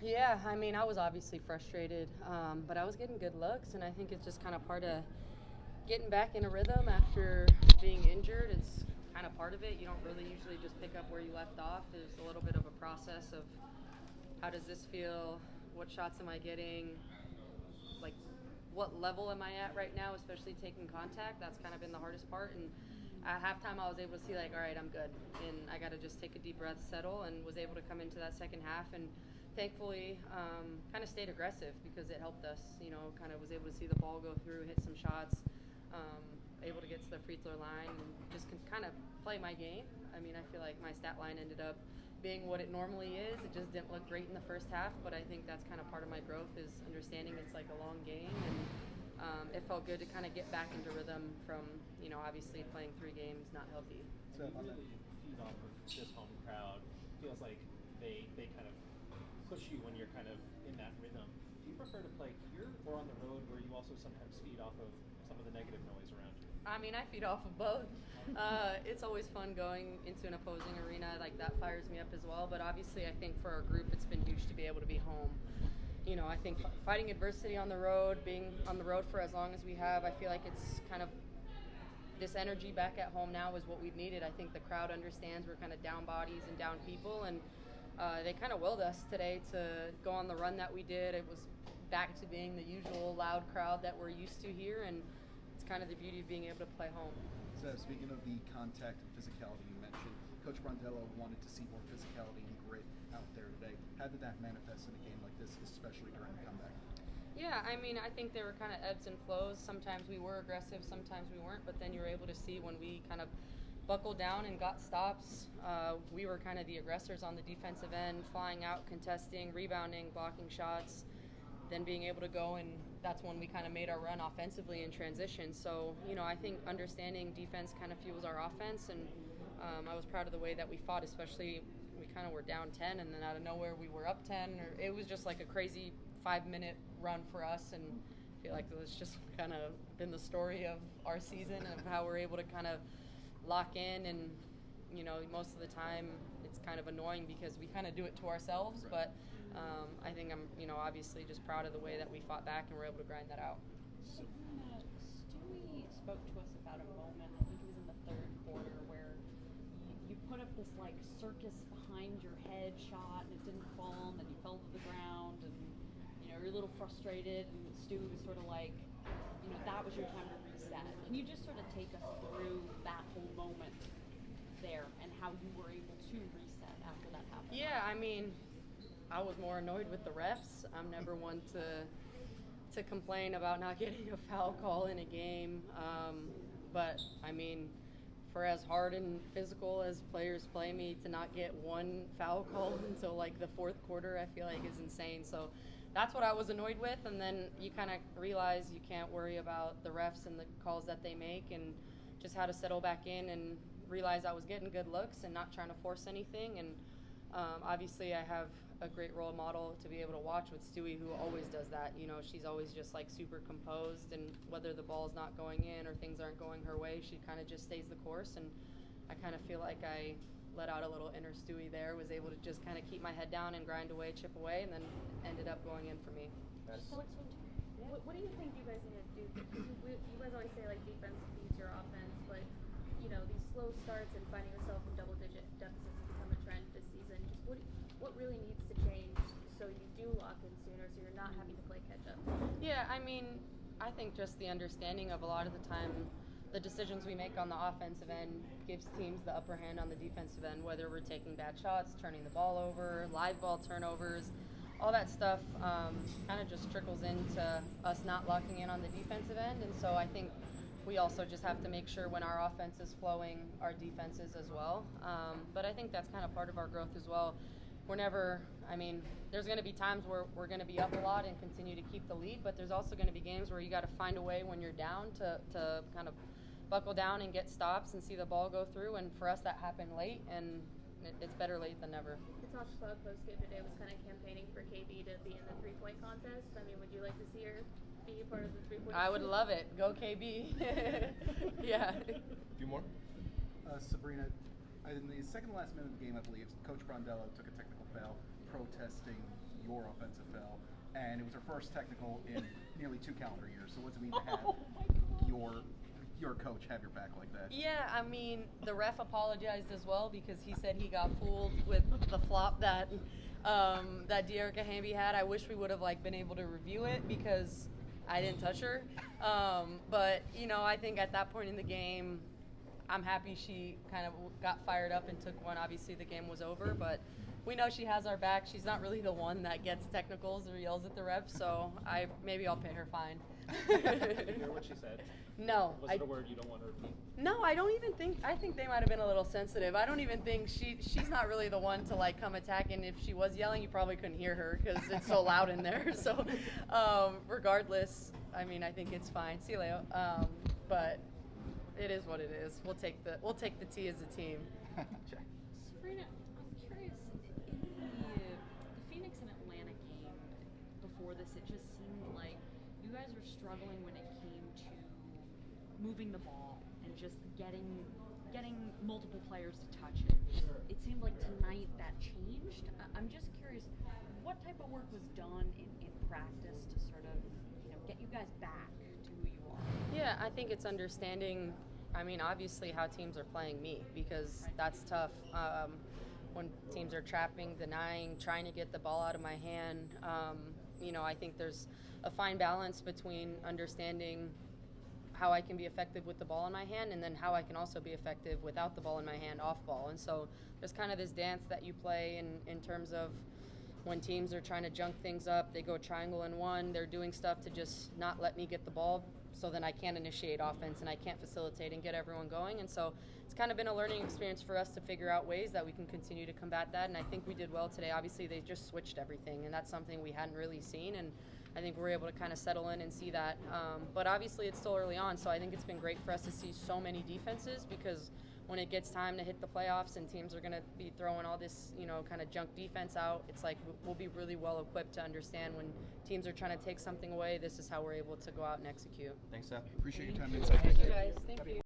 Yeah, I mean, I was obviously frustrated, but I was getting good looks, and I think it's just kind of part of getting back in a rhythm after being injured. It's kind of part of it. You don't really usually just pick up where you left off. There's a little bit of a process of how does this feel? What shots am I getting? Like, what level am I at right now, especially taking contact? That's kind of been the hardest part. And at halftime, I was able to see, like, all right, I'm good. And I got to just take a deep breath, settle, and was able to come into that second half. And thankfully, kind of stayed aggressive because it helped us. Kind of was able to see the ball go through, hit some shots, able to get to the free throw line, and just kind of play my game. I mean, I feel like my stat line ended up being what it normally is. It just didn't look great in the first half, but I think that's kind of part of my growth is understanding it's like a long game, and it felt good to kind of get back into rhythm from, obviously playing 3 games not healthy. So you really feed off of this home crowd. Feels like they kind of push you when you're kind of in that rhythm. Do you prefer to play here or on the road where you also sometimes feed off of some of the negative noise around you? I mean, I feed off of both. It's always fun going into an opposing arena. Like, that fires me up as well. But obviously, I think for our group, it's been huge to be able to be home. I think fighting adversity on the road, being on the road for as long as we have, I feel like it's kind of this energy back at home now is what we've needed. I think the crowd understands we're kind of down bodies and down people, and they kind of willed us today to go on the run that we did. It was back to being the usual loud crowd that we're used to here, and it's kind of the beauty of being able to play home. So speaking of the contact and physicality you mentioned, Coach Brondello wanted to see more physicality and grit out there today. How did that manifest in a game like this, especially during the comeback? Yeah, I mean, I think there were kind of ebbs and flows. Sometimes we were aggressive, sometimes we weren't, but then you were able to see when we kind of buckled down and got stops. We were kind of the aggressors on the defensive end, flying out, contesting, rebounding, blocking shots, then being able to go, and that's when we kind of made our run offensively in transition. So, I think understanding defense kind of fuels our offense, and I was proud of the way that we fought, especially we kind of were down 10, and then out of nowhere we were up 10. It was just like a crazy 5-minute run for us, and I feel like it's just kind of been the story of our season of how we're able to kind of lock in, and most of the time it's kind of annoying because we kind of do it to ourselves, but I think I'm obviously just proud of the way that we fought back and were able to grind that out. Stewie spoke to us about a moment, I think it was in the third quarter, where you put up this like circus behind your head shot and it didn't fall, and then you fell to the ground, and you're a little frustrated, and Stewie was sort of like, that was your time to reset. Can you just sort of take us through that whole moment there and how you were able to reset after that happened? Yeah, I mean, I was more annoyed with the refs. I'm never one to complain about not getting a foul call in a game. But, I mean, for as hard and physical as players play me, to not get one foul call until, like, the fourth quarter, I feel like is insane. So that's what I was annoyed with. And then you kind of realize you can't worry about the refs and the calls that they make, and just how to settle back in and realize I was getting good looks and not trying to force anything. And obviously I have a great role model to be able to watch with Stewie, who always does that. She's always just like super composed, and whether the ball's not going in or things aren't going her way, she kind of just stays the course. And I kind of feel like I let out a little inner Stewie there, was able to just kind of keep my head down and grind away, chip away, and then ended up going in for me. What do you think you guys need to do? Because you guys always say like defense feeds your offense, but these slow starts and finding yourself in double-digit deficits has become a trend this season. Just what really needs to change so you do lock in sooner, so you're not having to play catch-up? Yeah, I mean, I think just the understanding of a lot of the time the decisions we make on the offensive end gives teams the upper hand on the defensive end, whether we're taking bad shots, turning the ball over, live ball turnovers, all that stuff kind of just trickles into us not locking in on the defensive end. And so I think we also just have to make sure when our offense is flowing, our defense is as well. But I think that's kind of part of our growth as well. We're never, there's going to be times where we're going to be up a lot and continue to keep the lead, but there's also going to be games where you got to find a way when you're down to kind of buckle down and get stops and see the ball go through. And for us, that happened late, and it's better late than never. The Natasha Cloud post-game today was kind of campaiigning for KB to be in the three-point contest. Would you like to see her be a part of the three-point? I would love it. Go KB. Yeah. A few more? Sabrina, in the second to last minute of the game, I believe, Coach Brondello took a technical foul protesting your offensive foul, and it was her first technical in nearly 2 calendar years. So what does it mean to have Oh my God. your coach have your back like that? Yeah, I mean, the ref apologized as well because he said he got fooled with the flop that Dearica Hamby had. I wish we would have been able to review it because I didn't touch her. But I think at that point in the game, I'm happy she kind of got fired up and took one. Obviously, the game was over, but we know she has our back. She's not really the one that gets technicals or yells at the ref, so maybe I'll pay her fine. Did you hear what she said? No. Was it a word you don't want to repeat? No, I don't even think. I think they might have been a little sensitive. I don't even think she's not really the one to come attack. And if she was yelling, you probably couldn't hear her because it's so loud in there. So, regardless, I mean, I think it's fine. See you, Leo. But it is what it is. We'll take the T as a team. Sabrina, I'm curious. In the Phoenix and Atlanta game before this, it just seemed like you guys were struggling when it came to moving the ball and just getting multiple players to touch it. It seemed like tonight that changed. I'm just curious, what type of work was done in practice to sort of get you guys back to who you are? Yeah, I think it's understanding. I mean, obviously, how teams are playing me because that's tough. When teams are trapping, denying, trying to get the ball out of my hand, I think there's a fine balance between understanding how I can be effective with the ball in my hand and then how I can also be effective without the ball in my hand off ball. And so there's kind of this dance that you play in terms of when teams are trying to junk things up, they go triangle and one, they're doing stuff to just not let me get the ball so then I can't initiate offense and I can't facilitate and get everyone going. And so it's kind of been a learning experience for us to figure out ways that we can continue to combat that, and I think we did well today. Obviously, they just switched everything, and that's something we hadn't really seen, and I think we're able to kind of settle in and see that. But obviously, it's still early on, so I think it's been great for us to see so many defenses because when it gets time to hit the playoffs and teams are going to be throwing all this, kind of junk defense out, it's like we'll be really well equipped to understand when teams are trying to take something away, this is how we're able to go out and execute. Thanks, Seth. Appreciate your time and insight. Thank you, guys. Thank you.